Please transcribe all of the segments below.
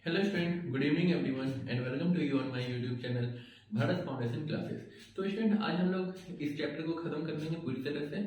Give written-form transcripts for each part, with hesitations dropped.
Hello student, good evening everyone and welcome to you on my YouTube channel Bharat foundation classes. तो student, आज हम लोग इस chapter को खत्म कर लेंगे पूरी तरह से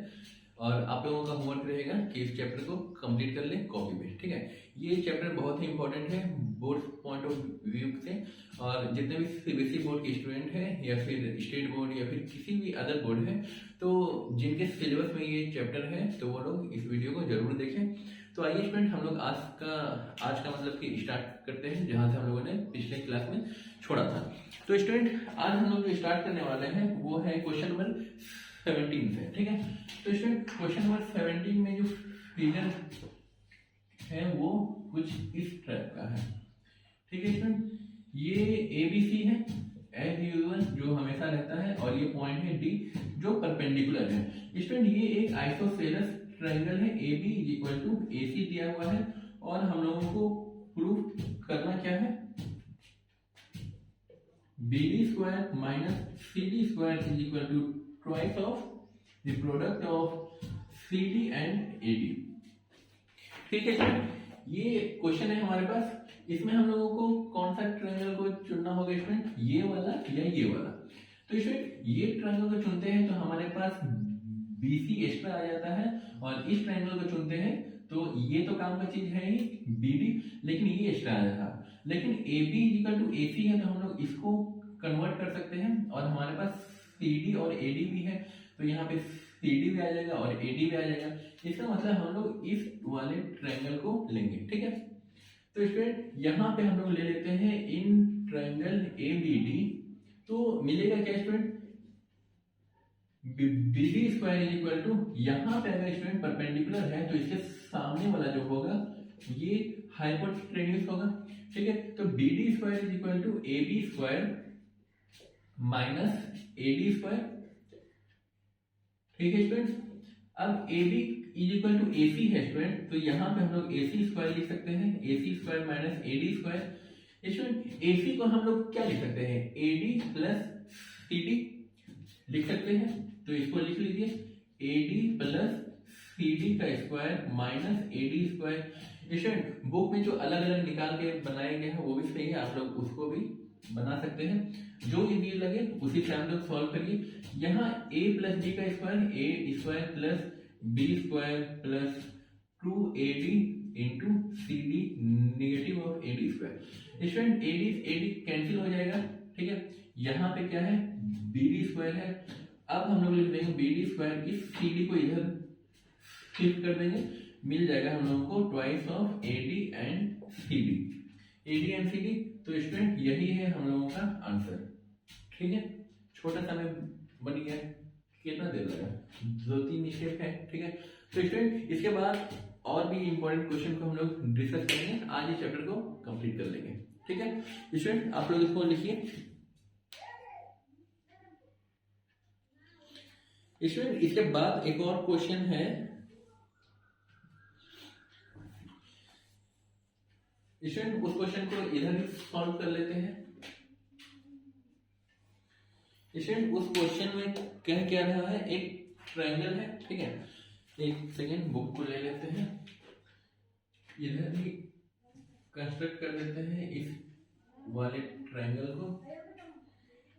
और आप लोगों का होमवर्क रहेगा कि इस चैप्टर को कंप्लीट कर लें कॉपी पे। ठीक है, ये चैप्टर बहुत ही इंपॉर्टेंट है बोर्ड पॉइंट ऑफ व्यू से। और जितने भी सीबीएसई बोर्ड के स्टूडेंट हैं या फिर स्टेट बोर्ड या फिर किसी भी अदर बोर्ड है, तो जिनके सिलेबस में ये चैप्टर है तो वो लोग इस वीडियो को जरूर देखें। तो आइए स्टूडेंट, हम लोग आज का मतलब कि स्टार्ट करते हैं जहां से हम लोगों ने पिछले क्लास में छोड़ा था। तो स्टूडेंट, आज हम लोग जो स्टार्ट करने वाले हैं वो है क्वेश्चन नंबर 17 से। ठीक है, तो स्टूडेंट क्वेश्चन नंबर 17 में जो फिगर है वो कुछ इस टाइप का है। ठीक है स्टूडेंट, ये ABC है एज यूजुअल जो हमेशा रहता है, और ये पॉइंट है D जो परपेंडिकुलर है। स्टूडेंट, ये एक आइसोसेलेस ट्रायंगल है, AB is equal to AC दिया हुआ है, और हम लोगों को प्रूफ करना क्या है, BD square minus CD square is equal to twice of the product of CD and AD। ठीक है स्टूडेंट, ये क्वेश्चन है हमारे पास। इसमें हम लोगों को कौन सा ट्रायंगल को चुनना होगा स्टूडेंट, ये वाला या ये वाला। तो स्टूडेंट, ये ट्रायंगल को चुनते हैं तो हमारे पास BC एक्स्ट्रा आ जाता है, और इस ट्रायंगल को चुनते हैं तो ये तो काम का चीज है ही BD, लेकिन ये एक्स्ट्रा आ जाता है। लेकिन AB इक्वल टू AC है तो हम लोग इसको कन्वर्ट कर सकते हैं, और हमारे पास CD और AD भी है, तो यहाँ पे CD भी आ जाएगा और AD भी आ जाएगा। इसका मतलब हम लोग इस वाले ट्रायंगल को लेंगे। ठीक है, तो स्टूडेंट यहाँ पे हम लोग ले लेते हैं इन ट्रायंगल ABD, तो मिलेगा क्या student, BD square is equal to, यहाँ पे अगर स्टूडेंट परपेंडिकुलर है तो इसके सामने वाला जो होगा ये हाइपोटेन्यूज होगा। ठीक है, तो BD square is equal to AB square minus AD square. ठीक है स्टूडेंट, अब AB is equal to AC है स्टूडेंट, तो यहाँ पे हम लोग AC स्क्वायर लिख सकते हैं, AC square minus AD square. Student, AC को हम लोग क्या लिख सकते हैं, AD प्लस CD लिख सकते हैं, तो इसको लिख लीजिए AD प्लस CD का square minus AD square. Student, book में जो अलग अलग निकाल के बनाए गए हैं वो भी सही है, आप लोग उसको भी बना सकते हैं, जो इजी लगे उसी से हम लोग सॉल्व करिए। यहाँ A प्लस B का square A square plus B square plus 2AD into CD negative of AD square. Student, AD cancel हो जाएगा। ठीक है, यहाँ पे क्या है, BD स्क्वायर है। अब हम लोग लिख देंगे BD स्क्वायर, इस CD को इधर शिफ्ट कर देंगे, मिल जाएगा हम लोगों को twice of AD and CD। AD and CD, तो स्टूडेंट यही है हम लोगों का आंसर। ठीक है, छोटा सा में बन गया, कितना देर लगा, 2-3 स्टेप है। ठीक है, तो स्टूडेंट इसके बाद और भी इंपॉर्टेंट क्वेश्चन को हम लोग डिस्कस करेंगे, आज इस चैप्टर को कंप्लीट कर लेंगे। ठीक है स्टूडेंट, आप लोग इसको लिखिए। स्टूडेंट, इसके बाद एक और क्वेश्चन है। स्टूडेंट, उस क्वेश्चन को इधर ही सॉल्व कर लेते हैं। स्टूडेंट, उस क्वेश्चन में कह क्या रहा है, एक ट्रायंगल है। ठीक है, एक सेकेंड बुक को ले लेते हैं, इधर ही कंस्ट्रक्ट कर देते हैं इस वाले ट्रायंगल को।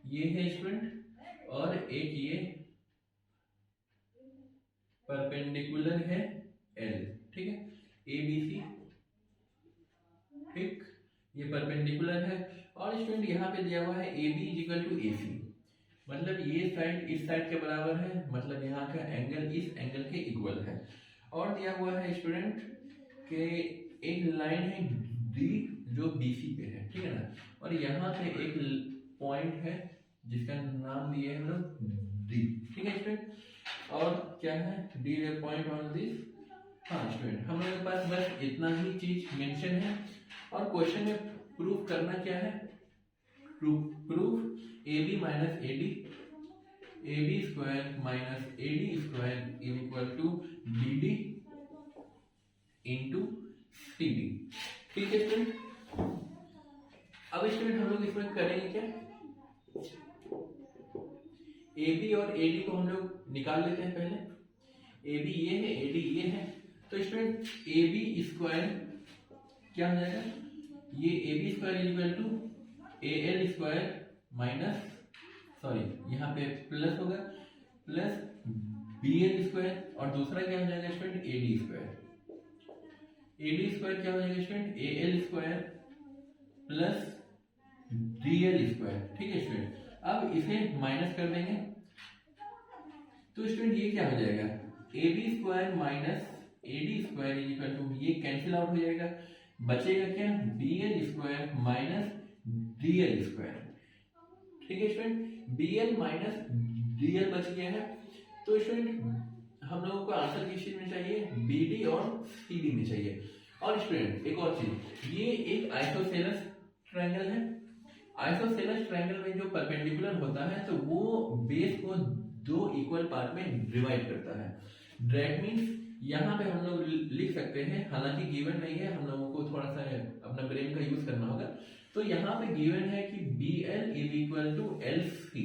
ये है स्टूडेंट, और एक ये परपेंडिकुलर है L। ठीक है, ABC। ठीक, ये परपेंडिकुलर है, और स्टूडेंट यहाँ पे दिया हुआ है AB is equal to AC, मतलब ये साइड इस साइड के बराबर है, मतलब यहाँ का एंगल इस एंगल के इक्वल है। और दिया हुआ है स्टूडेंट के एक लाइन है D जो BC पे है। ठीक है ना, और यहाँ पे एक पॉइंट है जिसका नाम दिए हम लोग D। ठीक है स्टूडेंट, और क्या है, D पॉइंट ऑन दिस। हाँ स्टूडेंट, हम लोग के पास बस इतना ही चीज मेंशन है, और क्वेश्चन में प्रूफ करना क्या है, proof AB minus AD, AB square minus AD square is equal to BD into CD। ठीक है स्टूडेंट, अब स्टूडेंट हम लोग इसमें करेंगे क्या, AB और AD को हम लोग निकाल लेते हैं पहले। AB ये है, AD ये है, तो स्टूडेंट AB स्क्वायर क्या हो जाएगा, ये A B square equal to A L square minus, sorry यहाँ पे प्लस होगा, प्लस बी एल स्क्वायर, और दूसरा क्या हो जाएगा स्टूडेंट, ए डी स्क्वायर। ए डी स्क्वायर क्या हो जाएगा स्टूडेंट, ए L square plus D L square. ठीक है स्टूडेंट, अब इसे माइनस कर देंगे तो स्टूडेंट ये क्या हो जाएगा, A B square minus A D square equal to, ये कैंसिल आउट हो जाएगा, बचेगा क्या, B L square minus D L square. ठीक है student, B L minus D L बच गया है। तो स्टूडेंट हम लोगों को आंसर किस चीज में चाहिए, बी डी और सी डी में चाहिए। और स्टूडेंट एक और चीज, ये एक आइसोसेलेस ट्रायंगल है। आइसोसेलेस ट्रायंगल में जो परपेंडिकुलर होता है तो वो बेस को दो इक्वल पार्ट में डिवाइड करता है। दैट मींस यहाँ पे हम लोग लिख सकते हैं, हालांकि गिवन नहीं है, हम लोगों को थोड़ा सा अपना ब्रेन का यूज करना होगा। तो यहाँ पे गिवन है कि B L is equal to L C.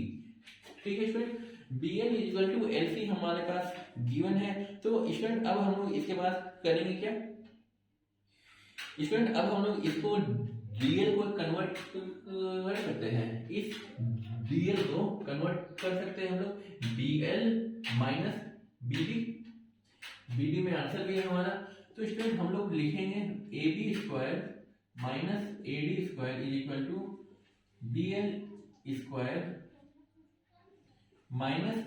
ठीक है student, B L is equal to L C हमारे पास गिवन है। तो स्टूडेंट अब हम लोग इसके बाद करेंगे क्या, स्टूडेंट अब हम लोग इसको डीएल को कन्वर्ट कर सकते हैं, इस डीएल को कन्वर्ट कर सकते हैं हम लोग बीएल माइनस बीडी। बीडी में आंसर भी है हमारा। तो स्टूडेंट हम लोग लिखेंगे A B square minus A D square is equal to B L square minus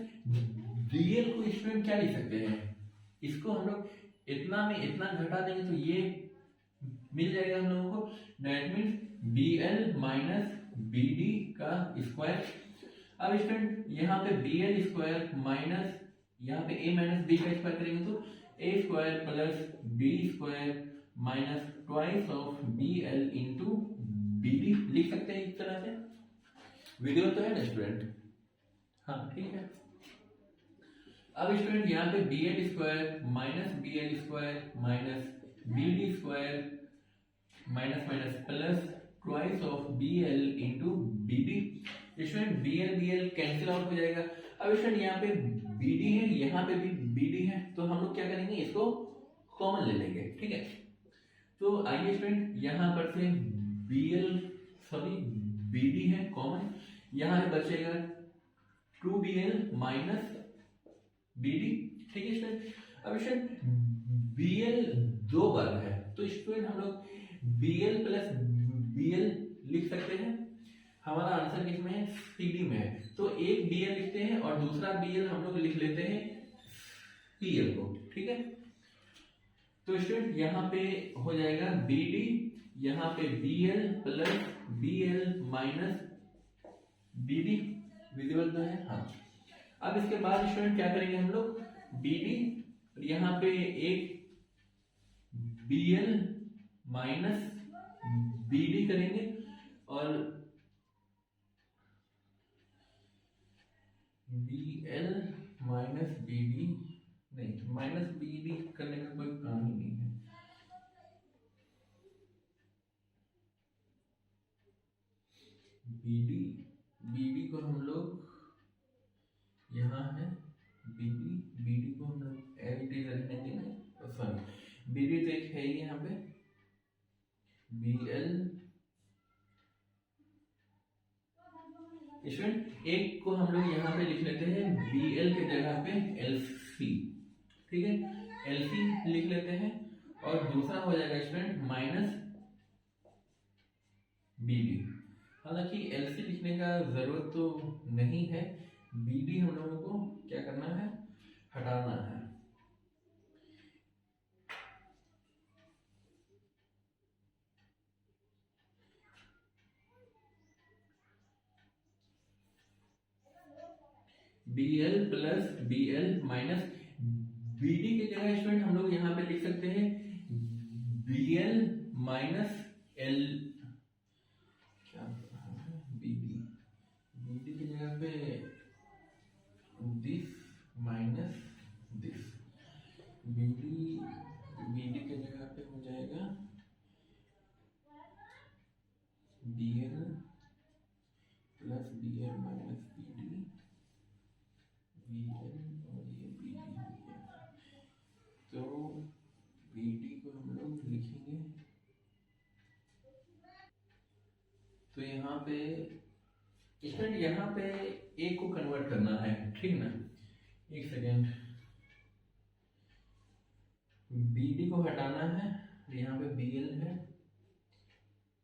DL को स्टूडेंट क्या लिख सकते हैं, इसको हम लोग इतना में इतना घटा देंगे तो ये मिल जाएगा हम लोगों को। That means B L minus B D का स्क्वायर। अब स्टूडेंट यहाँ पे बी एल स्क्वायर माइनस यहाँ पे ए माइनस बी का स्क्वायर करेंगे तो A square plus B square minus twice of B L into B D लिख सकते हैं इस तरह से। वीडियो तो है ना स्टूडेंट, हाँ ठीक है। अब स्टूडेंट यहाँ पे B L square minus B L square minus B D square minus minus plus twice of B L into B D. Student B L cancel out हो जाएगा। अब स्टूडेंट यहाँ पे बी डी है, यहाँ पे भी बी डी है, तो हम लोग क्या करेंगे, इसको कॉमन ले लेंगे। ठीक है, तो आइए स्टूडेंट यहाँ पर से B L sorry B D है कॉमन, यहाँ पे बचेगा 2bl माइनस बी डी। ठीक है स्टूडेंट, अब स्टूडेंट बी एल दो बार है तो स्टूडेंट हम लोग bl प्लस bl लिख सकते हैं। हमारा आंसर किसमें है, CD में है। तो एक bl लिखते हैं और दूसरा bl हम लोग लिख लेते हैं cl को। ठीक है, तो स्टूडेंट यहाँ पे हो जाएगा bd, यहाँ पे bl plus bl minus bd। Visible तो है, हाँ। अब इसके बाद स्टूडेंट क्या करेंगे हम लोग, bd यहाँ पे एक bl माइनस bd करेंगे और bl माइनस bd नहीं, माइनस bd करने का कोई काम ही नहीं है। bd को हम लोग यहाँ है bd को हम लोग एज इट इज रखने देंगे, सॉरी bd तो एक है ही यहाँ पे bl। स्टूडेंट एक को हम लोग यहाँ पे लिख लेते हैं bl के जगह पे lc। ठीक है, lc लिख लेते हैं और दूसरा हो जाएगा स्टूडेंट माइनस bd। हालांकि lc लिखने का जरूरत तो नहीं है, bd हम लोगों को क्या करना है, हटाना है। bl plus bl minus bd की जगह स्टूडेंट हम लोग यहाँ पे लिख सकते हैं bl माइनस l, क्या bd की जगह पे दिस माइनस दिस, bd की जगह पे हो जाएगा bl plus bl minus bd, bl और ये bd हो गया। तो bd को हम लोग लिखेंगे तो यहाँ पे स्टूडेंट यहाँ पे ए को कन्वर्ट करना है, ठीक ना। एक सेकेंड, बी डी को हटाना है, यहाँ पे बी एल है,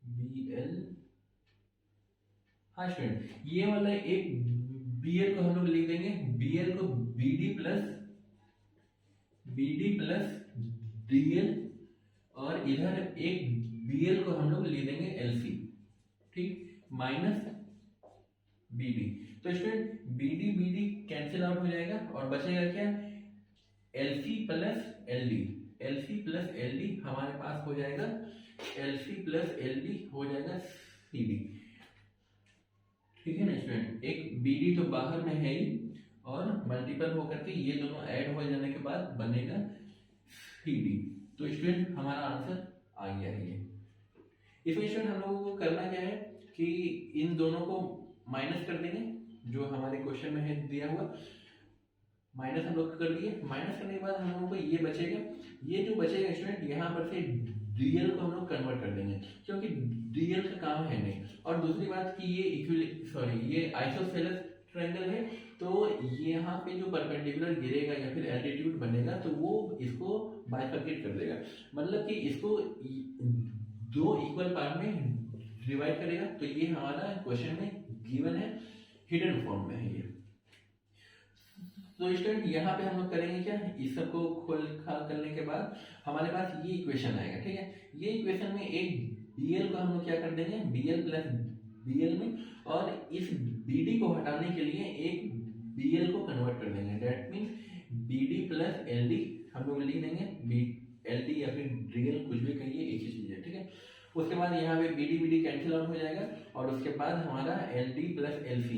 बी एल। हाँ स्टूडेंट, ये वाला एक बी एल को हम लोग लिख देंगे, बी एल को B D plus D L, और इधर एक बी एल को हम लोग लिख देंगे एल सी, ठीक, माइनस बी डी। तो student B D cancel out हो जाएगा और बचेगा क्या, L C plus L D. L C plus L D हमारे पास हो जाएगा, L C plus L D हो जाएगा सी डी, ठीक है ना स्टूडेंट। एक बी डी तो बाहर में है ही, और मल्टीपल होकर के ये दोनों ऐड हो जाने के बाद बनेगा सी डी। तो स्टूडेंट हमारा आंसर आ गया है ये। इसमें स्टूडेंट हम लोगों को करना क्या है कि इन दोनों को माइनस कर देंगे, जो हमारे क्वेश्चन में है दिया हुआ, माइनस हम लोग कर दिए। माइनस करने के बाद हम लोगों को ये बचेगा, ये जो बचेगा स्टूडेंट यहाँ पर से डीएल को हम लोग कन्वर्ट कर देंगे, क्योंकि डीएल का काम है नहीं। और दूसरी बात कि ये आइसोसेलेस ट्रायंगल है, तो यहाँ पे जो परपेंडिकुलर गिरेगा या फिर एल्टीट्यूड बनेगा तो वो इसको बाइफरकेट कर देगा, मतलब कि इसको दो इक्वल पार्ट में डिवाइड करेगा। तो ये हमारा क्वेश्चन में गिवन है, हिडन फॉर्म में है ये। तो स्टूडेंट यहाँ पे हम लोग करेंगे क्या, इस सबको खोल खाल करने के बाद हमारे पास ये इक्वेशन आएगा, ठीक है। ये इक्वेशन में एक bl को हम लोग क्या कर देंगे, bl प्लस bl में, और इस bd को हटाने के लिए एक bl को कन्वर्ट कर देंगे, that means bd plus ld हम लोग लिख देंगे, ld या फिर dl कुछ भी कहिए, एक ही चीज है, ठीक है। उसके बाद यहाँ पे bd कैंसिल आउट हो जाएगा, और उसके बाद हमारा ld प्लस lc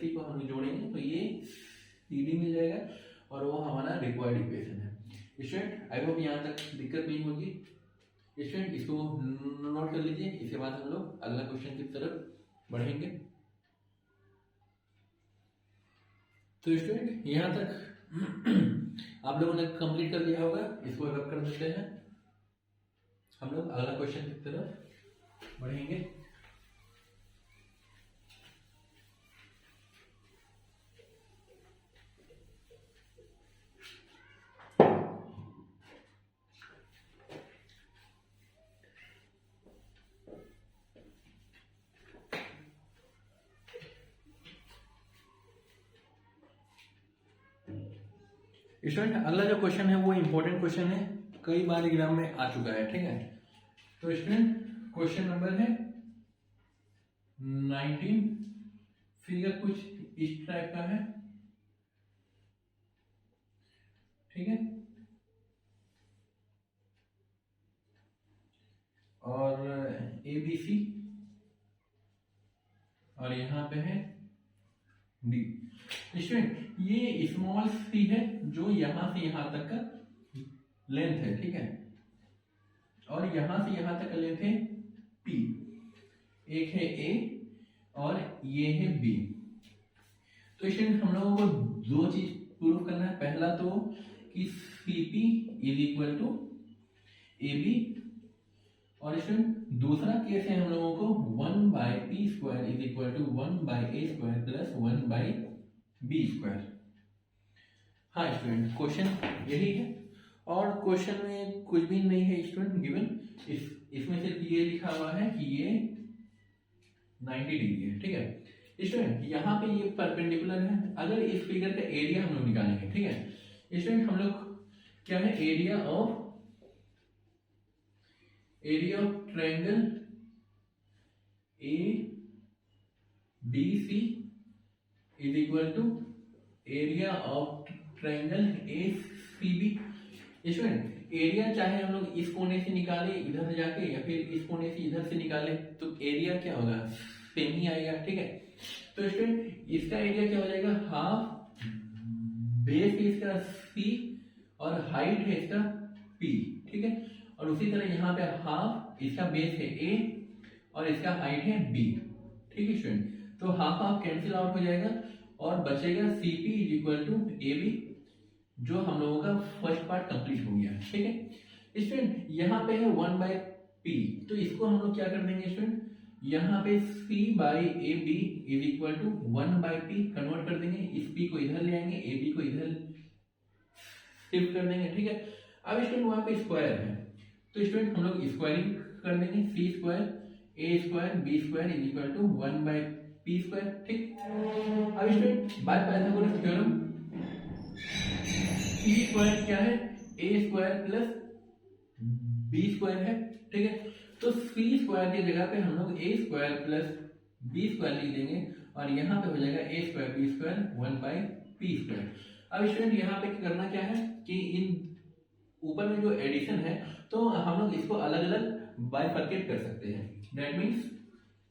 को हम लोग जोड़ेंगे तो ये CD मिल जाएगा, और वो हमारा रिक्वायर्ड इक्वेशन है। स्टूडेंट आई होप यहाँ तक दिक्कत नहीं होगी। स्टूडेंट इसको नोट कर लीजिए, इसके बाद हम लोग अगला क्वेश्चन की तरफ बढ़ेंगे। तो स्टूडेंट यहाँ तक आप लोगों ने कंप्लीट कर लिया होगा, इसको रब कर देते हैं, हम लोग अगला क्वेश्चन की तरफ बढ़ेंगे। स्टूडेंट अगला जो क्वेश्चन है वो इंपॉर्टेंट क्वेश्चन है, कई बार एग्जाम में आ चुका है, ठीक है। तो स्टूडेंट क्वेश्चन नंबर है 19, फिगर कुछ इस टाइप का है, ठीक है, और ABC, और यहाँ पे है D। स्टूडेंट ये स्मॉल सी है जो यहां से यहां तक का लेंथ है, ठीक है, और यहां से यहां तक का लेंथ है P, एक है A और ये है B। तो स्टूडेंट हम लोगों को दो चीज प्रूव करना है, पहला तो कि CP is equal to AB, और स्टूडेंट दूसरा केस है हम लोगों को 1/p² is equal to 1/a² plus 1/b²। हाँ स्टूडेंट क्वेश्चन यही है, और क्वेश्चन में कुछ भी नहीं है स्टूडेंट गिवन, इसमें सिर्फ ये लिखा हुआ है कि ये 90 डिग्री है, ठीक है। स्टूडेंट यहाँ पे ये परपेंडिकुलर है, अगर इस फिगर का एरिया हम लोग निकालेंगे, ठीक है स्टूडेंट, हम लोग क्या है, area of triangle ABC is equal to area of triangle ACB। Student area चाहे हम लोग इस कोने से निकाले इधर जाके, या फिर इस कोने से इधर से निकाले, तो एरिया क्या होगा, सेम ही आएगा, ठीक है। तो स्टूडेंट इसका एरिया क्या हो जाएगा, हाफ बेस है इसका C और हाइट है इसका P, ठीक है। और उसी तरह यहाँ पे हाफ इसका बेस है A और इसका हाइट है B, ठीक है स्टूडेंट। तो हाफ हाफ कैंसिल आउट हो जाएगा और बचेगा CP is equal to AB, जो हम लोगों का फर्स्ट पार्ट कंप्लीट हो गया, ठीक है स्टूडेंट। यहाँ पे है 1/p, तो इसको हम लोग क्या कर देंगे स्टूडेंट, यहाँ पे c by A B is equal to 1/p convert कर देंगे, इस p को इधर ले आएंगे, ए बी को इधर शिफ्ट कर देंगे, ठीक है। अब स्टूडेंट वहां पे स्क्वायर है, तो स्टूडेंट हम लोग स्क्वायरिंग कर देंगे, C square A square B square is equal to 1/p square, ठीक। अब student by Pythagoras theorem C square क्या है, A square plus B square है, ठीक है। तो सी स्क्वायर की जगह पे हम लोग A square plus B square लिख देंगे और यहाँ पे हो जाएगा A square B square 1/p square. अब स्टूडेंट यहाँ पे करना क्या है कि इन ऊपर में जो एडिशन है तो हम लोग इसको अलग अलग बाइफर्केट कर सकते हैं। That means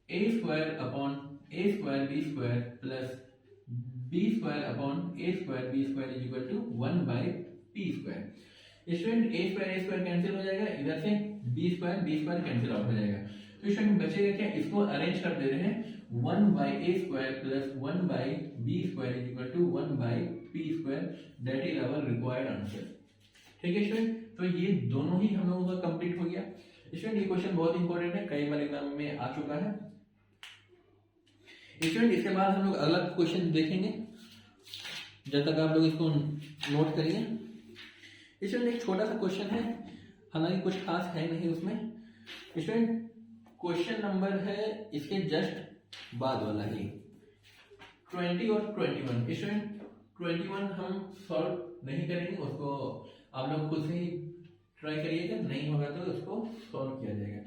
A square upon A square B square plus B square upon A square B square is equal to 1/p square. Student A square cancel हो जाएगा, इधर से बी स्क्वायर कैंसिल आउट हो जाएगा, तो स्टूडेंट बचेगा क्या, इसको अरेंज कर दे रहे हैं 1/a square plus 1/b square is equal to 1/p square, that is our required answer, ठीक है स्टूडेंट। तो ये दोनों ही हम लोगों का कंप्लीट हो गया। स्टूडेंट ये क्वेश्चन बहुत इंपॉर्टेंट है, कई बार एग्जाम में आ चुका है। स्टूडेंट इसके बाद हम लोग अगला क्वेश्चन देखेंगे, जब तक आप लोग इसको नोट करिए। स्टूडेंट एक छोटा सा क्वेश्चन है, हालांकि कुछ खास है नहीं उसमें। स्टूडेंट क्वेश्चन नंबर है इसके जस्ट बाद वाला ही 20 और 21। स्टूडेंट 21 हम सॉल्व नहीं करेंगे, उसको आप लोग खुद से ही ट्राई करिएगा, नहीं होगा तो उसको सॉल्व किया जाएगा।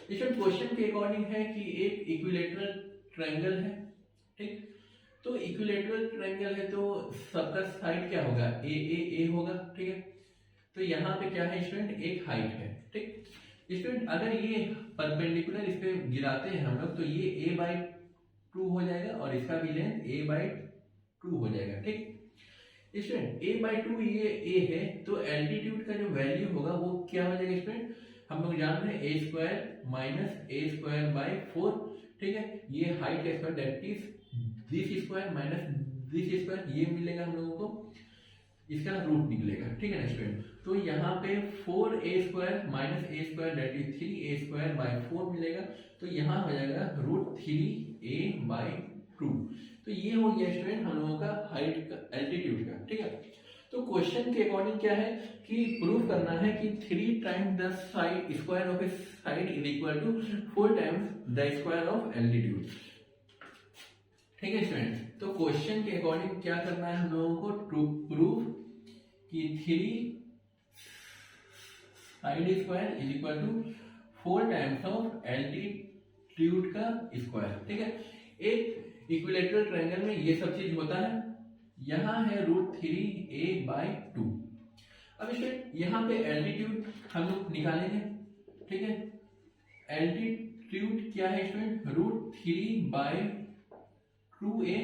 स्टूडेंट क्वेश्चन के अकॉर्डिंग है कि एक इक्विलेटरल ट्रायंगल है, ठीक। तो इक्विलेटरल ट्रायंगल है तो सबका साइड क्या होगा, ए होगा, ठीक है। तो यहाँ पे क्या है स्टूडेंट, एक हाइट है, ठीक। स्टूडेंट अगर ये परपेंडिकुलर इस पे गिराते हैं हम लोग तो ये a/2 हो जाएगा और इसका भी लेंथ a/2 हो जाएगा, ठीक। स्टूडेंट a/2 ये a है, तो एल्टीट्यूड का जो वैल्यू होगा वो क्या हो जाएगा स्टूडेंट, हम लोग जान रहे हैं a square minus a square by 4, ठीक है। ये हाइट का square that is this square minus this square, ये मिलेगा हम लोगों को, इसका रूट निकलेगा, ठीक है ना स्टूडेंट। तो यहाँ पे 4a square minus a square that is 3a square by 4 मिलेगा, तो यहाँ हो जाएगा √3a/2। तो ये हो गया स्टूडेंट हम लोगों का हाइट का एल्टीट्यूड का, ठीक है। तो क्वेश्चन के अकॉर्डिंग क्या है कि प्रूव करना है कि 3 times the side square of a side is equal to 4 times the square of altitude, ठीक है स्टूडेंट। तो क्वेश्चन के अकॉर्डिंग क्या करना है हम लोगों को, टू प्रूव कि 3 side square is equal to 4 times of altitude का स्क्वायर, ठीक है। एक इक्विलेटरल ट्रायंगल में ये सब चीज होता है। यहाँ है √3a/2। अब स्टूडेंट यहाँ पे एल्टीट्यूड हम लोग निकालेंगे, ठीक है। एल्टीट्यूड क्या है स्टूडेंट, √3/2a।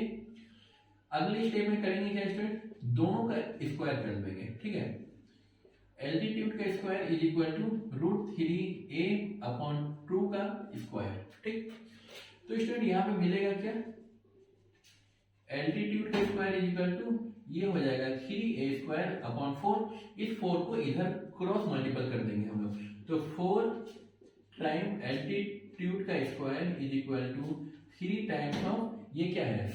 अगले स्टेप में करेंगे क्या स्टूडेंट, दोनों का स्क्वायर कर देंगे, ठीक है। एल्टीट्यूड का square is equal to √3a/2 का स्क्वायर, ठीक। तो स्टूडेंट यहाँ पे मिलेगा क्या, एल्टीट्यूड का स्क्वायर इज इक्वल टू ये हो जाएगा 3a²/4। इस 4 को इधर क्रॉस मल्टीपल कर देंगे हम लोग, तो 4 टाइम एल्टीट्यूड का square is equal to 3 times of ये क्या है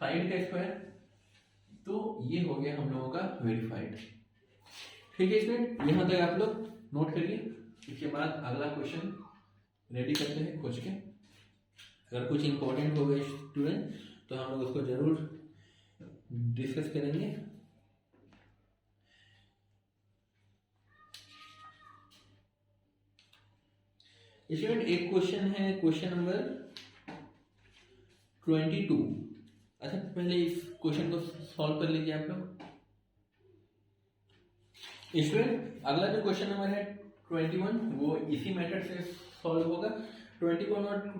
साइड का स्क्वायर, तो ये हो गया हम लोगों का वेरीफाइड, ठीक है स्टूडेंट। यहाँ तक आप लोग नोट करिए। इसके बाद अगला क्वेश्चन रेडी करते हैं खोज के। अगर कुछ इंपॉर्टेंट हो गए स्टूडेंट तो हम लोग उसको जरूर डिस्कस करेंगे। स्टूडेंट एक क्वेश्चन है, क्वेश्चन नंबर 22। अच्छा पहले इस क्वेश्चन को सॉल्व कर लीजिए आप लोग। स्टूडेंट अगला जो क्वेश्चन नंबर है 21 वो इसी मेथड से सॉल्व होगा। 21 और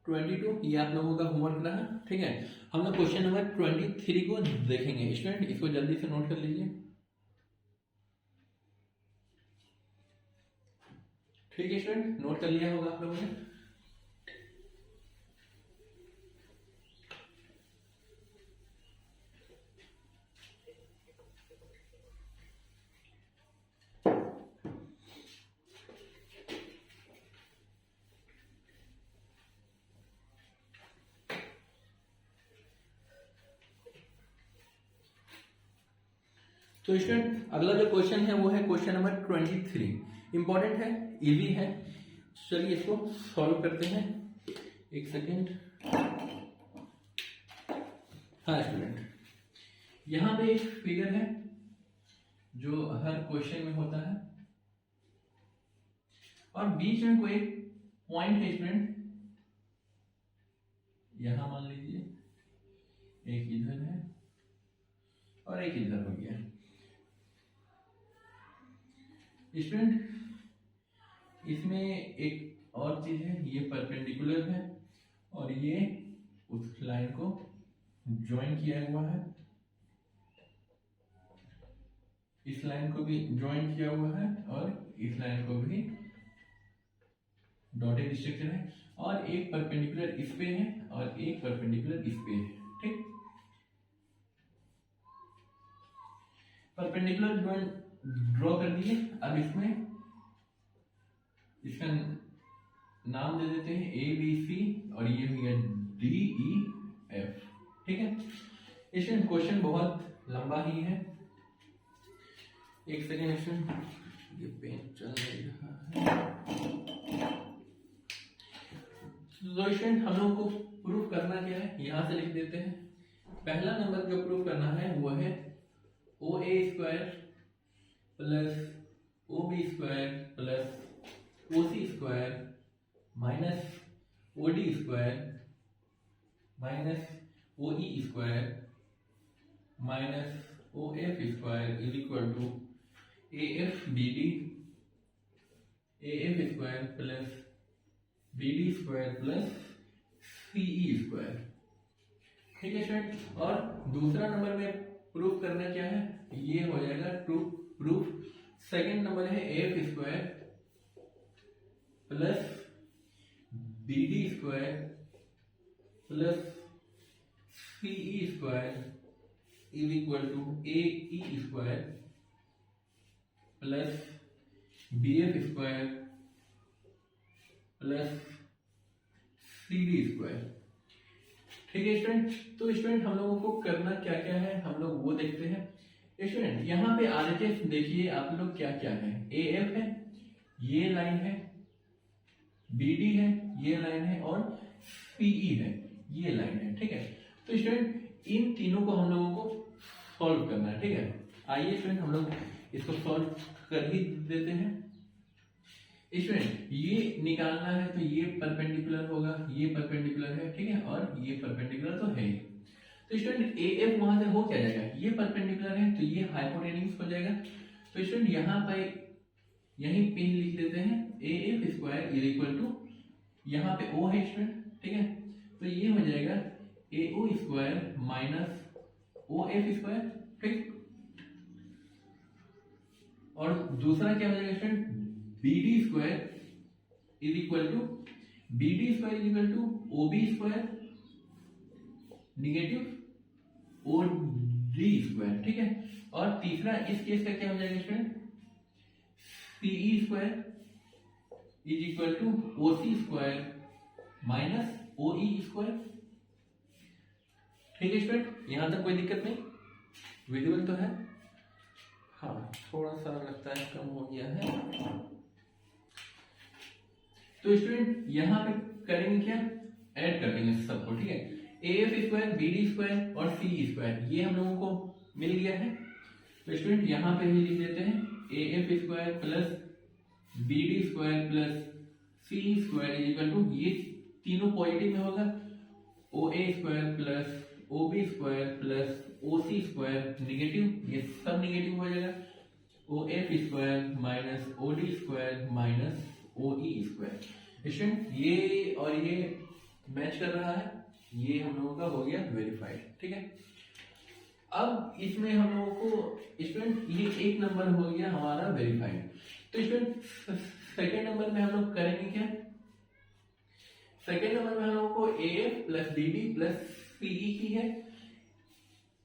22 ये आप लोगों का होमवर्क रहा, ठीक है। हम लोग क्वेश्चन नंबर 23 को देखेंगे। स्टूडेंट इसको जल्दी से नोट कर लीजिए, ठीक है स्टूडेंट। नोट कर लिया होगा आप लोगों ने। तो स्टूडेंट अगला जो क्वेश्चन है वो है क्वेश्चन नंबर 23। इंपॉर्टेंट है, इजी है। चलिए इसको सॉल्व करते हैं। एक सेकेंड। हाँ स्टूडेंट, यहाँ पे एक फिगर है जो हर क्वेश्चन में होता है और बीच में कोई पॉइंट है स्टूडेंट। यहां मान लीजिए एक इधर है और एक इधर हो गया स्टूडेंट। इसमें एक और चीज है, ये परपेंडिकुलर है और ये उस लाइन को ज्वाइन किया हुआ है, इस लाइन को भी ज्वाइन किया हुआ है और इस लाइन को भी डॉटेड स्ट्रक्चर है और एक परपेंडिकुलर इस पे है और एक परपेंडिकुलर इस पे है। ठीक, परपेंडिकुलर ड्रॉ कर दिए। अब इसमें इसका नाम दे देते हैं ए बी सी और ये हो गया डी ई एफ। ठीक है, इसमें क्वेश्चन बहुत लंबा ही है। एक सेकेंड, इसमें ये पेन चल रहा है। तो स्टूडेंट हम लोगों को प्रूफ करना क्या है, यहां से लिख देते हैं। पहला नंबर जो प्रूफ करना है वो है O A square plus O B square plus O C square minus O D square minus O E square minus O F square is equal to A F B D A F square plus B D square plus C E square. ठीक है student, और दूसरा number में proof करना क्या है, ये हो जाएगा ट्रू प्रूफ। सेकंड नंबर है F square plus B D square plus C E square is equal to A E square plus B F square plus C D square. ठीक है स्टूडेंट, तो स्टूडेंट हम लोगों को करना क्या क्या है हम लोग वो देखते हैं। स्टूडेंट यहाँ पे आरएचएस देखिए आप लोग क्या क्या है, ए एफ है, ये लाइन है, बी डी है, ये लाइन है और सीई है, ये लाइन है। ठीक है, तो स्टूडेंट इन तीनों को हम लोगों को सॉल्व करना है। ठीक है, आइए स्टूडेंट हम लोग इसको सॉल्व कर ही देते हैं। स्टूडेंट ये निकालना है तो ये परपेंडिकुलर होगा, ये परपेंडिकुलर है। ठीक है, और ये परपेंडिकुलर तो है ही। तो स्टूडेंट ए एफ वहां से हो क्या जाएगा, ये परपेंडिकुलर है तो ये हाइपोटेन्यूज हो जाएगा। तो स्टूडेंट यहाँ पे यहीं पे लिख देते हैं A F square is equal to, यहाँ पे ओ है स्टूडेंट। ठीक है, तो ये हो जाएगा A O square minus O F square. ठीक, और दूसरा क्या हो जाएगा student, B D square is equal to O B square negative O D square. ठीक है, और तीसरा इस केस का क्या हो जाएगा student, CE square is equal to O C square minus O E square. ठीक है स्टूडेंट, यहां तक कोई दिक्कत नहीं, विजिबल तो है। हाँ, थोड़ा सा लगता है कम हो गया है। तो स्टूडेंट यहां पे करेंगे क्या, ऐड कर देंगे सबको। ठीक है, A F square B D square और सी स्क्वायर ये हम लोगों को मिल गया है। तो स्टूडेंट यहां पे ही लिख देते हैं A F square plus B D square plus C square is equal to, ये तीनों पॉजिटिव में होगा, O A square plus O B square plus O C square negative, ये सब निगेटिव हो जाएगा, O F square minus O D square minus O E square. Student ये और ये मैच कर रहा है, ये हम लोगों का हो गया वेरीफाइड। ठीक है, अब इसमें हम लोगों को स्टूडेंट ये एक नंबर हो गया हमारा वेरीफाइड। तो स्टूडेंट सेकेंड नंबर में हम लोग करेंगे क्या, सेकेंड नंबर में हम लोगों को A F plus B D plus CE की है,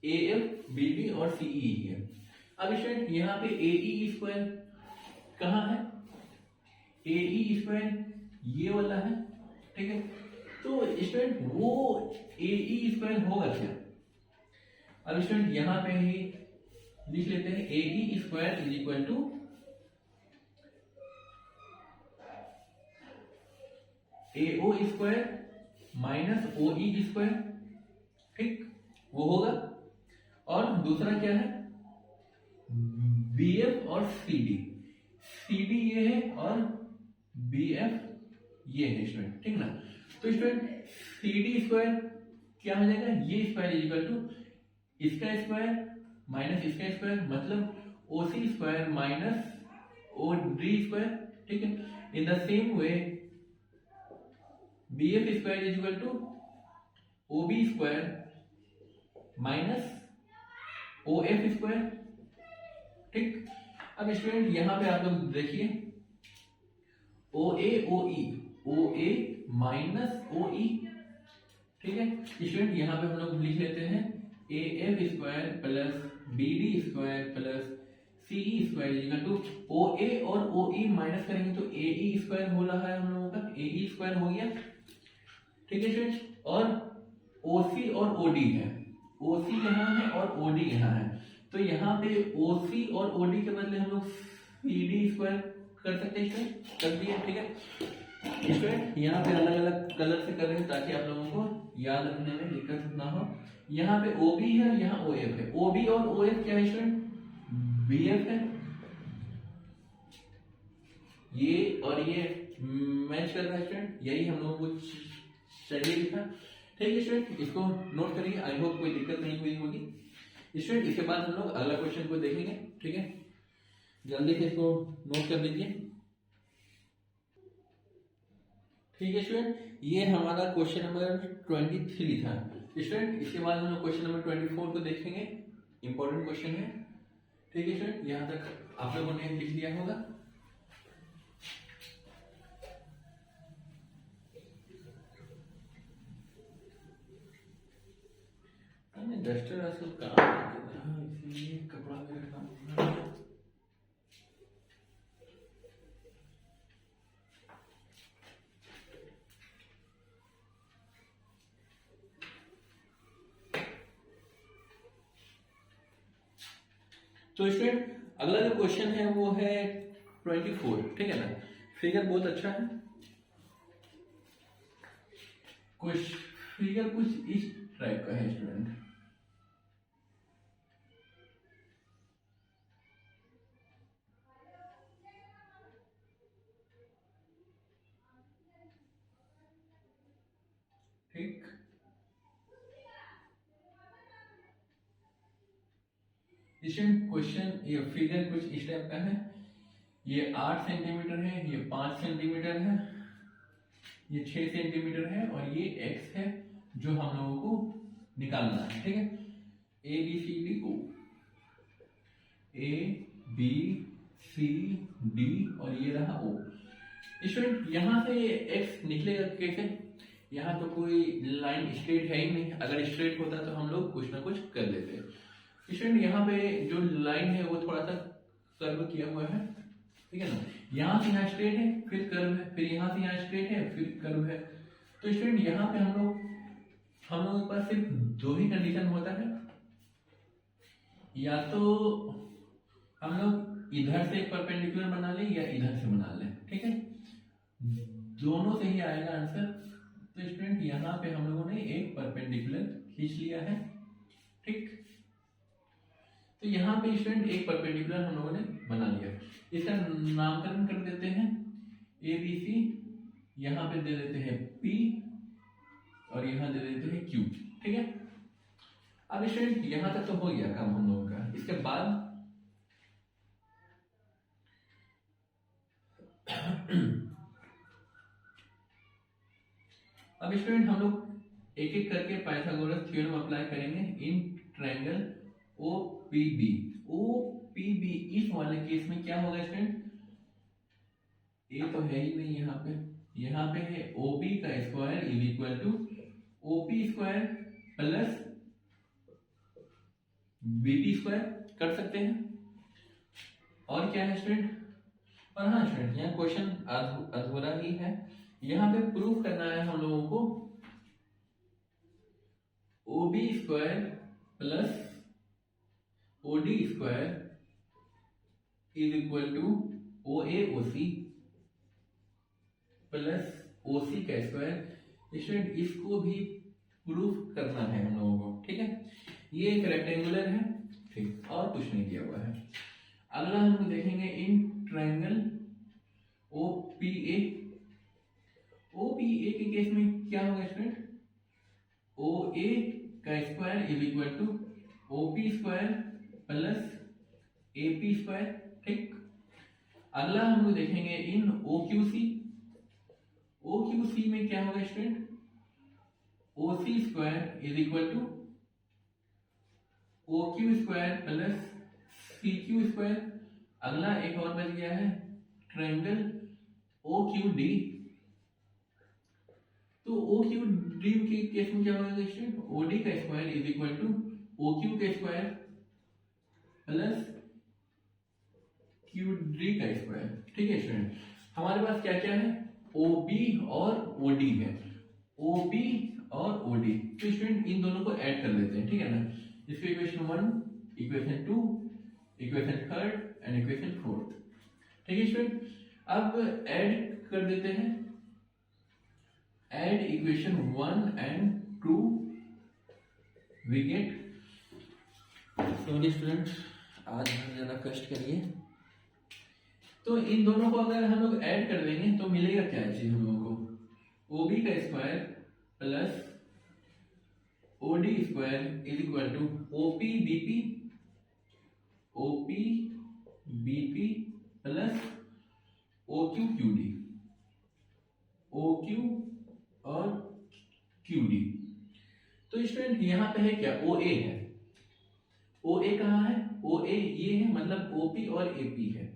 ए एफ बी डी और सीई की है। अब स्टूडेंट यहाँ पे ए ई स्क्वायर कहाँ है, ए ई स्क्वायर ये वाला है। ठीक है, तो स्टूडेंट वो ए ई स्क्वायर होगा क्या, अब स्टूडेंट यहाँ पे ही लिख लेते हैं A E square is equal to A O square minus O E square, ठीक, वो होगा। और दूसरा क्या है, बी एफ और सी डी, सी डी ये है और बी एफ ये है स्टूडेंट, ठीक ना। तो स्टूडेंट सी डी स्क्वायर क्या हो जाएगा, ये स्क्वायर इज इक्वल टू इसका स्क्वायर माइनस इसका स्क्वायर, मतलब O C square minus O D square, ठीक है। In the same way B F square is equal to O B square minus O F square, ठीक। अब student यहां पे आप लोग देखिए ओ ए माइनस ओ ई, ठीक है स्टूडेंट। यहां पे हम लोग लिख लेते हैं A F square plus B D square plus C E square equal to O A और ओ ई माइनस करेंगे तो ए ई स्क्वायर हो रहा है हम लोगों का, ए ई स्क्वायर हो गया, ठीक है स्टूडेंट। और ओ सी और ओ डी है, ओ सी यहाँ है और ओ डी यहाँ है, तो यहाँ पे ओ सी और ओ डी के बदले हम लोग सी डी स्क्वायर कर सकते हैं, कर दिए, ठीक है स्टूडेंट। यहाँ पे अलग अलग कलर से कर रहे हैं ताकि आप लोगों को याद रखने में दिक्कत ना हो। यहाँ पे ओ बी है, यहाँ ओ एफ है, ओ बी और ओ एफ क्या है स्टूडेंट, बी एफ है, ये और ये मैच कर रहा है स्टूडेंट, यही हम लोगों को चाहिए था, ठीक है स्टूडेंट। इसको नोट करिए, आई होप कोई दिक्कत नहीं हुई होगी स्टूडेंट। इसके बाद हम लोग अगला क्वेश्चन को देखेंगे, ठीक है, जल्दी से इसको नोट कर लीजिए, ठीक है स्टूडेंट। ये हमारा क्वेश्चन नंबर 23 था स्टूडेंट। इसके बाद हम लोग क्वेश्चन नंबर 24 को देखेंगे, इंपॉर्टेंट क्वेश्चन है, ठीक है स्टूडेंट। यहाँ तक आप लोगों ने लिख लिया होगा। डस्टर आजकल काम इसलिए कपड़ा मेरा काम। तो स्टूडेंट अगला जो क्वेश्चन है वो है 24, ठीक है ना। फिगर बहुत अच्छा है, फिगर कुछ इस टाइप का है स्टूडेंट, ठीक। इसमें क्वेश्चन ये फिगर कुछ इस टाइप का है, ये 8 सेंटीमीटर है, ये 5 सेंटीमीटर है, ये 6 सेंटीमीटर है और ये x है जो हम लोगों को निकालना है, ठीक है। A B C D O, A B C D और ये रहा ओ। स्टूडेंट यहाँ से x निकलेगा कैसे, यहाँ तो कोई लाइन स्ट्रेट है ही नहीं, अगर स्ट्रेट होता तो हम लोग कुछ ना कुछ कर लेते। स्टूडेंट यहाँ पे जो लाइन है वो थोड़ा सा कर्व किया हुआ है, ठीक है ना। यहाँ से यहाँ स्ट्रेट है, फिर कर्व है, फिर यहाँ से यहाँ स्ट्रेट है, फिर कर्व है। तो स्टूडेंट यहाँ पे हम लोगों के पास सिर्फ दो ही कंडीशन होता है, या तो हम लोग इधर से एक परपेंडिकुलर बना लें या इधर से बना लें, ठीक है, दोनों से ही आएगा आंसर। तो स्टूडेंट यहाँ पे हम लोगों ने एक परपेंडिकुलर खींच लिया है, ठीक। तो यहाँ पे स्टूडेंट एक परपेंडिकुलर हम लोगों ने बना लिया, इसका नामकरण कर देते हैं ए बी सी, यहाँ पे दे देते हैं P और यहाँ दे देते हैं Q, ठीक है। अब स्टूडेंट यहाँ तक तो हो गया काम हम लोगों का। इसके बाद अब स्टूडेंट हम लोग एक एक करके पाइथागोरस थ्योरम अप्लाई करेंगे इन ट्रायंगल OPB। OPB इस वाले केस में क्या होगा स्टूडेंट, ए तो है ही नहीं यहाँ पे है OB का square is equal to OP square plus BT square कर सकते हैं। और क्या है स्टूडेंट, और हाँ स्टूडेंट यहाँ क्वेश्चन अधूरा ही है, यहाँ पे प्रूफ करना है हम लोगों को OB square plus OD square is equal to OA OC plus OC का स्क्वायर। स्टूडेंट इसको भी प्रूफ करना है हम लोगों को, ठीक है। ये एक रेक्टेंगुलर है, ठीक, और कुछ नहीं दिया हुआ है। अगला हम लोग देखेंगे इन ट्रायंगल OPA। OPA के केस में क्या होगा स्टूडेंट, OA का square is equal to OP square plus AP square, ठीक। अगला हम लोग देखेंगे इन OQC। OQC में क्या होगा student, OC square is equal to OQ square plus CQ square. अगला एक और बच गया है ट्रायंगल OQD। तो OQD के केस में क्या होगा स्टूडेंट, OD का square is equal to OQ का स्क्वायर प्लस QD का स्क्वायर, ठीक है स्टूडेंट। हमारे पास क्या क्या है, OB और OD है, OB और OD। तो स्टूडेंट इन दोनों को ऐड कर लेते हैं, ठीक है ना। इसको equation 1, equation 2, equation 3 and equation 4, ठीक है स्टूडेंट। अब ऐड कर देते हैं, add equation 1 and 2 we get. Sorry student, आज हम जरा कष्ट करिए। तो इन दोनों को अगर हम लोग ऐड कर देंगे तो मिलेगा क्या चीज हम लोगों को, OB का square plus OD square is equal to OP BP plus OQ और QD। तो स्टूडेंट यहाँ पे है क्या, OA है। OA कहाँ है, OA ये है, मतलब OP और AP है।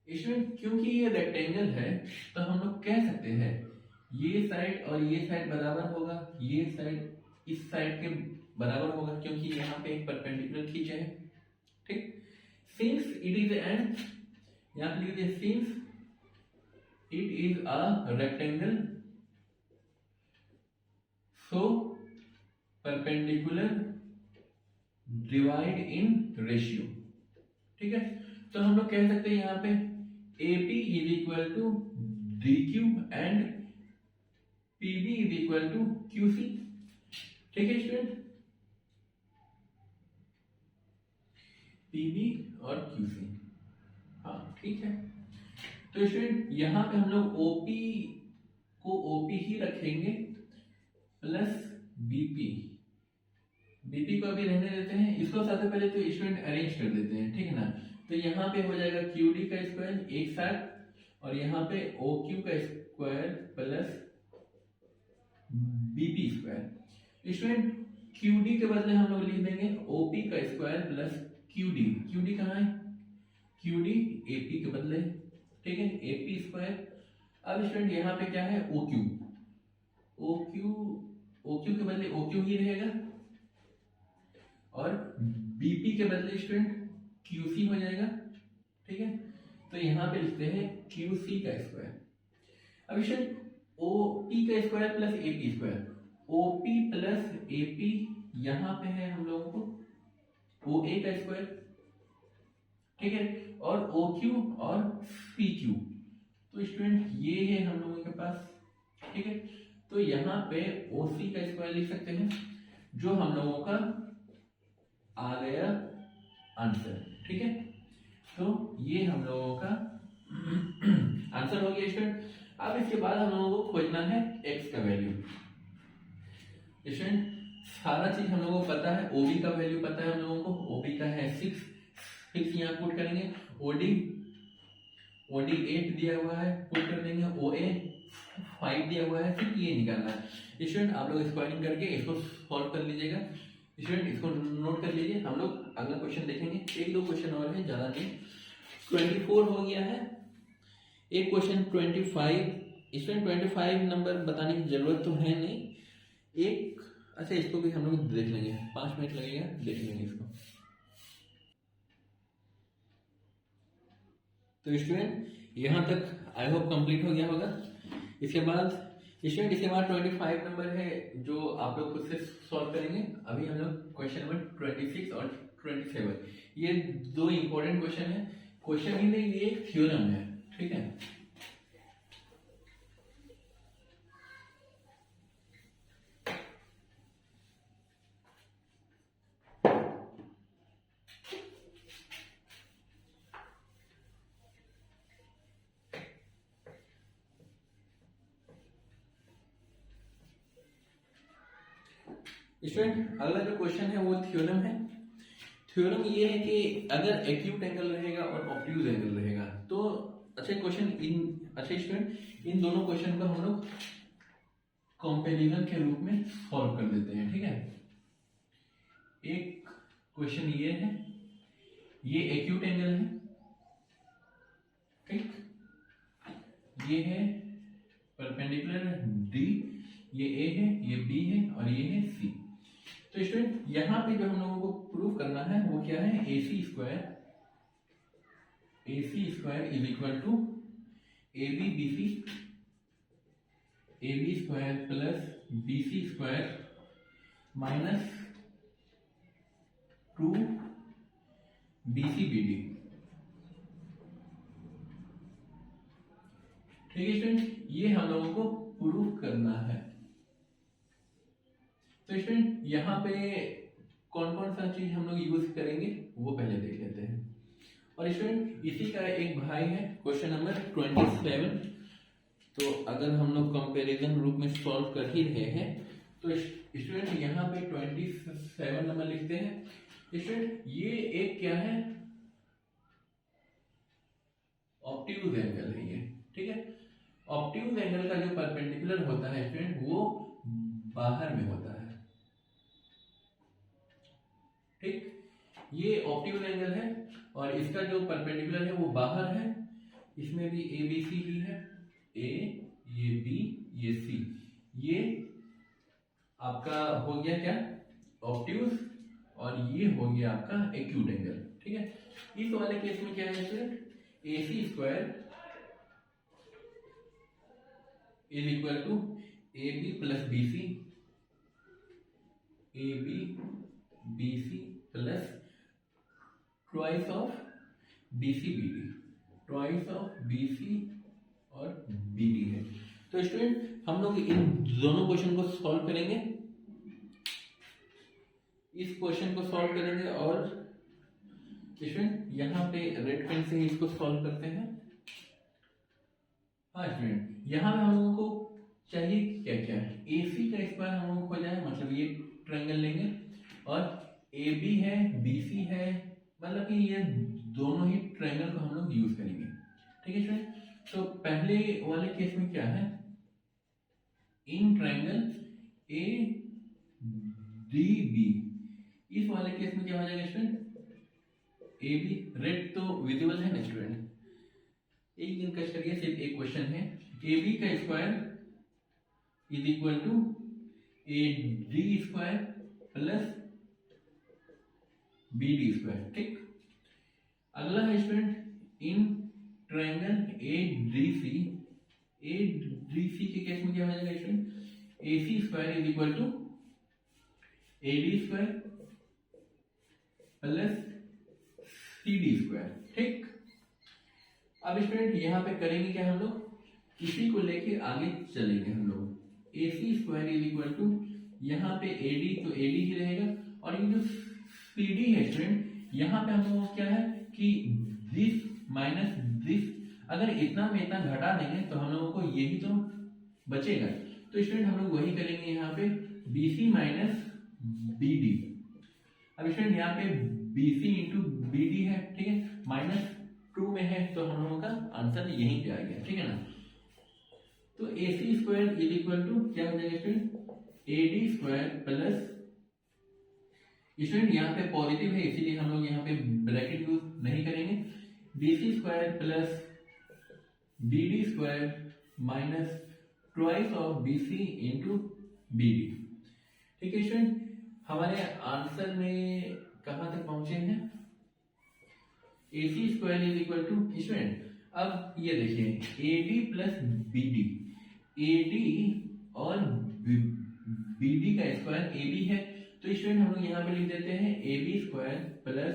स्टूडेंट क्योंकि ये रेक्टेंगल है तो हम लोग कह सकते हैं ये साइड और ये साइड बराबर होगा, ये साइड इस साइड के बराबर होगा, क्योंकि यहाँ पे एक परपेंडिकुलर खींचा है, ठीक। सिंस इट इज एंड, यहाँ पे लिख दीजिए since it is a rectangle so perpendicular divide in ratio, ठीक है। तो हम लोग कह सकते हैं यहाँ पे AP is equal to DQ and PB is equal to QC, ठीक है स्टूडेंट। PB और QC, हाँ ठीक है। तो स्टूडेंट यहाँ पे हम लोग OP को OP ही रखेंगे प्लस BP को अभी रहने देते हैं। इसको सबसे पहले तो स्टूडेंट अरेंज कर देते हैं, ठीक है ना। तो यहाँ पे हो जाएगा QD का स्क्वायर एक साथ, और यहाँ पे OQ का square plus BP square. Student QD के बदले हम लोग लिख देंगे OP का स्क्वायर प्लस QD कहाँ है, QD AP के बदले, ठीक है, AP स्क्वायर। अब स्टूडेंट यहाँ पे क्या है, OQ के बदले OQ ही रहेगा, और BP के बदले स्टूडेंट QC हो जाएगा, ठीक है। तो यहाँ पे लिखते हैं QC का स्क्वायर। अब स्टूडेंट OP का square plus AP square, OP plus AP यहाँ पे है हम लोगों को OA का स्क्वायर, ठीक है, और OQ और PQ। तो स्टूडेंट ये है हम लोगों के पास, ठीक है। तो यहाँ पे OC का स्क्वायर लिख सकते हैं, जो हम लोगों का आ गया आंसर, ठीक है। तो ये हम लोगों का आंसर हो गया स्टूडेंट। अब इसके बाद हम लोगों को खोजना है x का वैल्यू। स्टूडेंट सारा चीज हम लोगों को पता है, OB का वैल्यू पता है हम लोगों को, OB का है 6 यहाँ पुट करेंगे, OD 8 दिया हुआ है, पुट कर देंगे, OA 5 दिया हुआ है, सिर्फ ये निकालना है। स्टूडेंट आप लोग स्क्वायरिंग करके इसको सॉल्व कर लीजिएगा। स्टूडेंट इसको नोट कर लीजिए, हम लोग अगला क्वेश्चन देखेंगे, एक दो क्वेश्चन और है, ज्यादा नहीं। 24 हो गया है, एक क्वेश्चन 25। स्टूडेंट 25 नंबर बताने की जरूरत तो है नहीं, एक अच्छा इसको भी हम लोग देख लेंगे, 5 मिनट लगेगा, देख लेंगे इसको। तो स्टूडेंट यहाँ तक आई होप कंप्लीट हो गया होगा। इसके बाद स्टूडेंट इसके बाद 25 नंबर है जो आप लोग खुद से सॉल्व करेंगे। अभी हम लोग क्वेश्चन नंबर 26 और 27, ये दो इंपॉर्टेंट क्वेश्चन है। क्वेश्चन ही नहीं, ये थ्योरम है, ठीक है। स्टूडेंट अगला जो क्वेश्चन है वो थ्योरम है। थ्योरम ये है कि अगर एक्यूट एंगल रहेगा और ऑब्ट्यूज एंगल रहेगा तो अच्छे स्टूडेंट इन दोनों क्वेश्चन को हम लोग कंपैरिजन के रूप में सॉल्व कर देते हैं, ठीक है। एक क्वेश्चन ये है, ये एक्यूट एंगल है, ठीक, ये है परपेंडिकुलर डी, ये ए है, ये बी है और ये है सी। तो स्टूडेंट यहां पे जो हम लोगों को प्रूव करना है वो क्या है, AC square is equal to AB square plus BC square minus 2BCBD। ठीक है स्टूडेंट, ये हम लोगों को प्रूव करना है। तो स्टूडेंट यहाँ पे कौन कौन सा चीज हम लोग यूज करेंगे वो पहले देख लेते हैं। और स्टूडेंट इसी का एक भाई है क्वेश्चन नंबर 27। तो अगर हम लोग कंपैरिजन रूप में सॉल्व कर ही रहे हैं तो स्टूडेंट यहाँ पे 27 नंबर लिखते हैं। स्टूडेंट ये एक क्या है, ऑब्ट्यूज एंगल है ये, ठीक है। ऑब्ट्यूज एंगल का जो परपेंडिकुलर होता है स्टूडेंट वो बाहर में होता है, ठीक। ये ऑब्ट्यूज एंगल है और इसका जो परपेंडिकुलर है वो बाहर है। इसमें भी ABC भी है, A, ये B, ये C, ये आपका हो गया क्या, ऑब्ट्यूज, और ये हो गया आपका एक्यूट एंगल, ठीक है। इस वाले केस में क्या है student, AC square is equal to AB plus BC, AB BC plus twice of BCBD, twice of BC और BD है। तो स्टूडेंट हम लोग इन दोनों क्वेश्चन को सॉल्व करेंगे, इस क्वेश्चन को सॉल्व करेंगे और स्टूडेंट यहाँ पे रेड पेन से ही इसको सॉल्व करते हैं। हाँ स्टूडेंट यहाँ पे हम लोगों को चाहिए क्या क्या है, AC का स्क्वायर हम लोगों को खोजना है, मतलब ये ट्रायंगल लेंगे और AB है, BC है, मतलब कि ये दोनों ही ट्रायंगल को हम लोग यूज करेंगे, ठीक है स्टूडेंट। तो पहले वाले केस में क्या है, इन ट्रायंगल ADB, इस वाले केस में क्या हो जाएगा स्टूडेंट, AB, रेड तो विजिबल है ना स्टूडेंट, एक दिन कष्ट करिए, सिर्फ एक क्वेश्चन है। AB का square is equal to AD square plus BD square, ठीक। अगला है student in triangle ADC, ADC के केस में क्या हो जाएगा student, AC square is equal to AD square plus CD square, ठीक। अब स्टूडेंट यहाँ पे करेंगे क्या, हम लोग इसी को लेके आगे चलेंगे। हम लोग AC square is equal to यहाँ पे AD तो AD ही रहेगा, और ये जो CD है स्टूडेंट यहाँ पे हम लोगों को क्या है कि दिस माइनस दिस, अगर इतना में इतना घटा देंगे तो हम लोगों को यही तो बचेगा। तो स्टूडेंट हम लोग वही करेंगे यहाँ पे BC माइनस BD। अब स्टूडेंट यहाँ पे BC इंटू BD है, ठीक है, माइनस 2 में है तो हम लोगों का आंसर यहीं पे आ गया, ठीक है ना। तो AC square is equal to क्या हो जाएगा student, AD square plus, student यहाँ पे पॉजिटिव है इसीलिए हम लोग यहाँ पे ब्रैकेट यूज नहीं करेंगे, BC square plus BD square minus twice of BC into BD, ठीक है स्टूडेंट। हमारे आंसर में कहां तक पहुंचे हैं, AC square is equal to, student अब ये देखिए AD प्लस BD, AD और बी डी का स्क्वायर ए बी है। तो स्टूडेंट हम लोग यहाँ पे लिख देते हैं A B square plus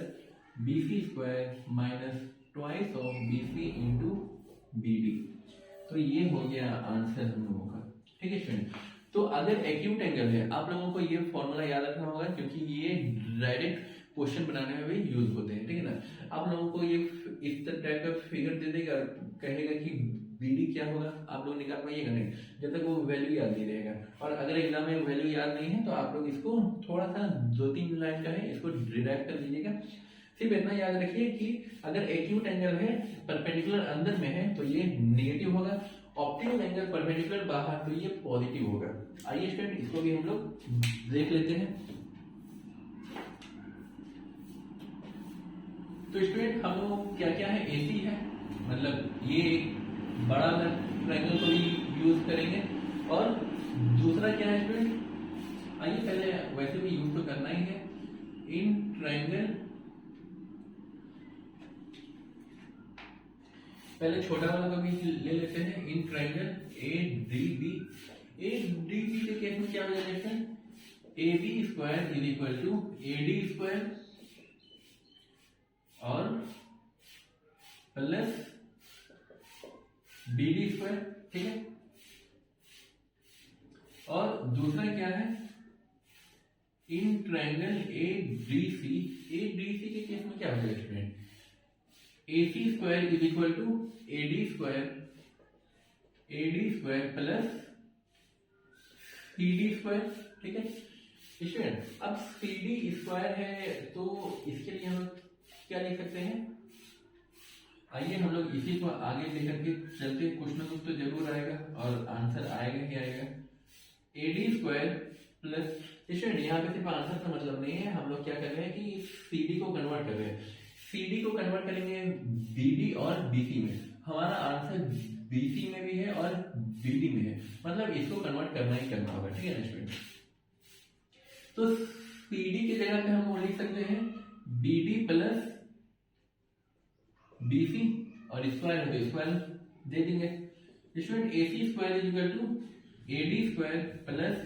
B C square minus twice of B C into B D. तो ये हो गया आंसर हम लोगों का। ठीक है स्टूडेंट, तो अगर एक्यूट एंगल है, आप लोगों को ये फॉर्मूला याद रखना होगा क्योंकि ये डायरेक्ट क्वेश्चन बनाने में भी यूज होते हैं। ठीक है ना, आप लोगों को ये इस टाइप का फिगर दे देगा, कहेगा कि बीडी क्या होगा, आप लोग निकाल पाइएगा नहीं जब तक वो वैल्यू याद नहीं रहेगा। और अगर एग्जाम में वैल्यू याद नहीं है तो आप लोग इसको थोड़ा सा 2-3 लाइन का है, इसको डिराइव कर लीजिएगा। सिर्फ इतना याद रखिए कि अगर एक्यूट एंगल है परपेंडिकुलर अंदर में है तो ये नेगेटिव होगा, ऑप्टिकल एंगल परपेंडिकुलर बाहर तो ये पॉजिटिव होगा। आइए स्टूडेंट इसको भी हम लोग देख लेते हैं। तो स्टूडेंट हम लोग क्या क्या है, एसी है, मतलब ये बड़ा ट्रायंगल को भी यूज करेंगे। और दूसरा क्या है स्टूडेंट, आइए पहले वैसे भी यूज तो करना ही है, इन ट्रायंगल, पहले छोटा वाला का भी ले लेते हैं, in triangle A D B. A D B के केस में क्या हो जाएगा, A B square is equal to A D square और प्लस बी डी स्क्वायर। ठीक है, और दूसरा क्या है, in triangle A D C. A D C के केस में क्या हो जाएगा student, A C square is equal to A D square plus C D square. ठीक है स्टूडेंट, अब सी डी स्क्वायर है तो इसके लिए हम क्या लिख सकते हैं, आइए हम लोग इसी को आगे लेकर के चलते, कुछ ना कुछ तो जरूर आएगा और आंसर आएगा ही आएगा। ए डी स्क्वायर प्लस, स्टूडेंट यहाँ पे सिर्फ आंसर का मतलब नहीं है, हम लोग क्या कर रहे हैं कि सी डी को कन्वर्ट कर रहे हैं। CD को कन्वर्ट करेंगे BD और BC में, हमारा आंसर BC में भी है और BD में है, मतलब इसको कन्वर्ट करना ही करना होगा। ठीक है ना स्टूडेंट, तो CD की जगह पे हम लिख सकते हैं BD प्लस BC और स्क्वायर है तो स्क्वायर दे देंगे। Student AC square is equal to AD square plus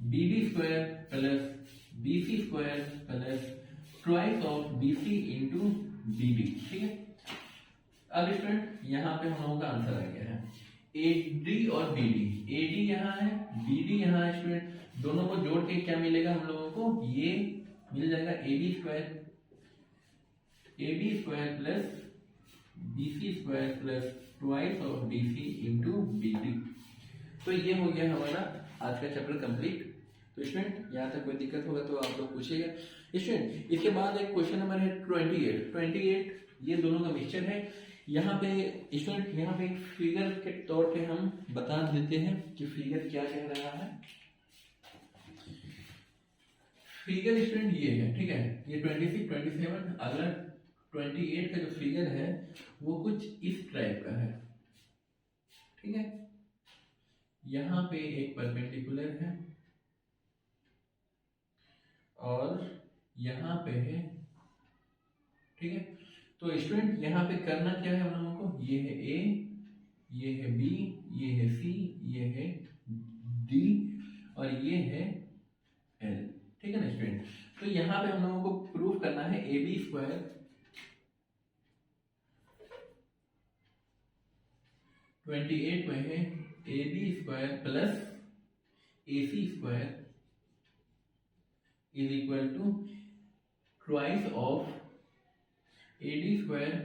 BD square plus BC square plus twice of BC into BD। ठीक है, अब स्टूडेंट यहाँ पे हम लोगों का आंसर आ गया है AD और BD। AD यहाँ है, BD यहाँ है स्टूडेंट, दोनों को जोड़ के क्या मिलेगा हम लोगों को, ये मिल जाएगा AB square plus BC square plus twice of BC into BD। तो ये हो गया हमारा आज का चैप्टर कंप्लीट। तो स्टूडेंट यहाँ तक कोई दिक्कत होगा तो आप लोग पूछिएगा। स्टूडेंट इसके बाद एक क्वेश्चन नंबर है 28, ये दोनों का मिक्सचर है। यहाँ पे स्टूडेंट यहाँ पे एक फिगर के तौर पे हम बता देते हैं कि फिगर क्या कह रहा है। फिगर स्टूडेंट ये है, ठीक है, ये 26, 27, अगर 28 का जो फिगर है वो कुछ इस टाइप का है। ठीक है, यहाँ पे एक परपेंडिकुलर है और यहाँ पे है। ठीक है, तो स्टूडेंट यहाँ पे करना क्या है हम लोगों को, ये है A, ये है B, ये है C, ये है D और ये है L। ठीक है ना स्टूडेंट, तो यहाँ पे हम लोगों को प्रूफ करना है AB स्क्वायर (28) में है AB square plus AC square is equal to twice of AD square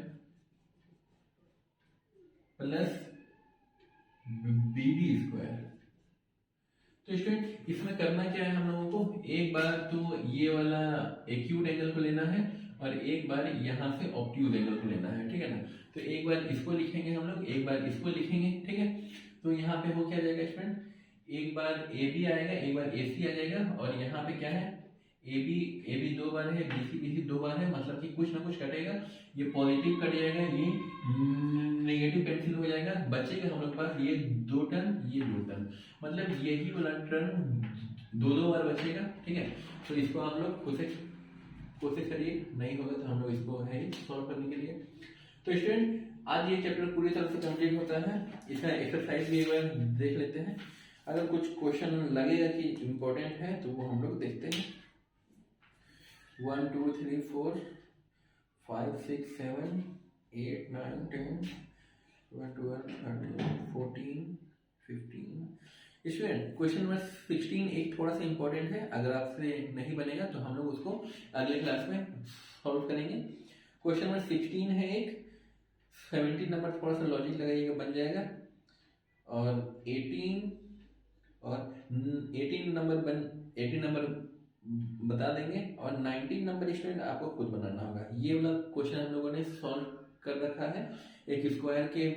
plus BD square. तो स्टूडेंट इसमें करना क्या है हम लोगों को, एक बार तो ये वाला एक्यूट एंगल को लेना है और एक बार यहाँ से ऑब्ट्यूज एंगल को लेना है। ठीक है ना, तो एक बार इसको लिखेंगे हम लोग, एक बार इसको लिखेंगे। ठीक है, तो यहाँ पे हो क्या जाएगा स्टूडेंट, एक बार AB आएगा, एक बार AC आ जाएगा और यहाँ पे क्या है AB दो बार है, BC दो बार है, मतलब कि कुछ ना कुछ कटेगा, ये पॉजिटिव कट जाएगा, ये नेगेटिव कैंसिल हो जाएगा, बचेगा हम लोग पास ये 2 टर्म, ये 2 टर्म, मतलब यही वाला टर्म 2 बार बचेगा। ठीक है, तो इसको आप लोग कोशिश करिए, नहीं होगा तो हम लोग इसको है सॉल्व करने के लिए। तो स्टूडेंट आज ये चैप्टर पूरी तरह से कंप्लीट होता है, इसका एक्सरसाइज भी एक बार देख लेते हैं। अगर कुछ क्वेश्चन लगेगा कि इम्पोर्टेंट है तो वो हम लोग देखते हैं। 1 2 3 4 5 6 7 8 9 10 11 12 13 14 15। स्टूडेंट क्वेश्चन नंबर 16 एक थोड़ा सा इम्पोर्टेंट है, अगर आपसे नहीं बनेगा तो हम लोग उसको अगले क्लास में सॉल्व करेंगे। क्वेश्चन नंबर 16 है एक, 17 नंबर थोड़ा सा लॉजिक लगाइएगा बन जाएगा, और 18 और 18 नंबर बता देंगे, और 19 नंबर स्टूडेंट आपको खुद बनाना होगा। ये वाला क्वेश्चन हम लोगों ने सॉल्व कर रखा है, एक स्क्वायर के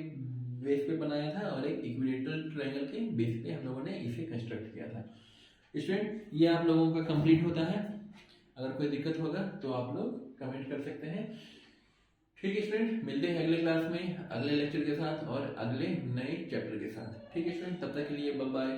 बेस पे बनाया था और एक इक्विलेटरल ट्रायंगल के बेस पे हम लोगों ने इसे कंस्ट्रक्ट किया था। स्टूडेंट ये आप लोगों का कंप्लीट होता है, अगर कोई दिक्कत होगा तो आप लोग कमेंट कर सकते हैं। ठीक है स्टूडेंट, मिलते हैं अगले क्लास में अगले लेक्चर के साथ और अगले नए चैप्टर के साथ। ठीक है स्टूडेंट, तब तक के लिए बाय बाय।